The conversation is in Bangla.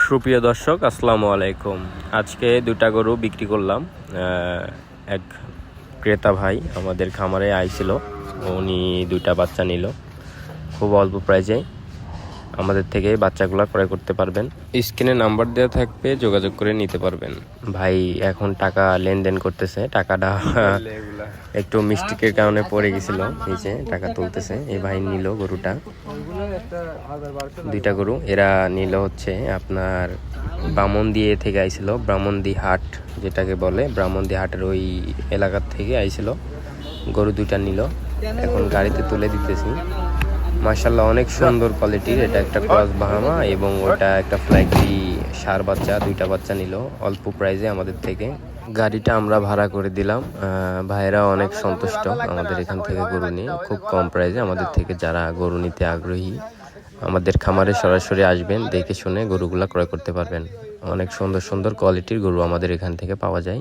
সুপ্রিয় দর্শক, আসসালামু আলাইকুম। আজকে দুটা গরু বিক্রি করলাম। এক ক্রেতা ভাই আমাদের খামারে আইছিল, উনি দুইটা বাচ্চা নিল খুব অল্প প্রাইজে। আমাদের থেকে বাচ্চাগুলো ক্রয় করতে পারবেন। স্ক্রিনে নাম্বার দেওয়া থাকবে, যোগাযোগ করে নিতে পারবেন। ভাই এখন টাকা লেনদেন করতেছে, টাকাটা একটু মিস্টেকের কারণে পড়ে গেছিল নিচে, টাকা তুলতেছে। এই ভাই নিল গরুটা, দুইটা গরু। এরা নিল হচ্ছে আপনার ব্রাহ্মণদি থেকে আইছিল, ব্রাহ্মণদি হাট যেটাকে বলে, ব্রাহ্মণদি হাটের ওই এলাকার থেকে আইছিল। গরু দুইটা নিল, এখন গাড়িতে তুলে দিতেছি। মাশাআল্লাহ অনেক সুন্দর কোয়ালিটির। এটা একটা ক্রস বাহামা এবং ওটা একটা ফ্ল্যাগি সার বাচ্চা, দুইটা বাচ্চা নিল অল্প প্রাইজে আমাদের থেকে। গাড়িটা আমরা ভাড়া করে দিলাম। ভাইরা অনেক সন্তুষ্ট আমাদের এখান থেকে গরু নিয়ে, খুব কম প্রাইজে। আমাদের থেকে যারা গরু নিতে আগ্রহী আমাদের খামারে সরাসরি আসবেন, দেখে শুনে গরুগুলা ক্রয় করতে পারবেন। অনেক সুন্দর সুন্দর কোয়ালিটির গরু আমাদের এখান থেকে পাওয়া যায়।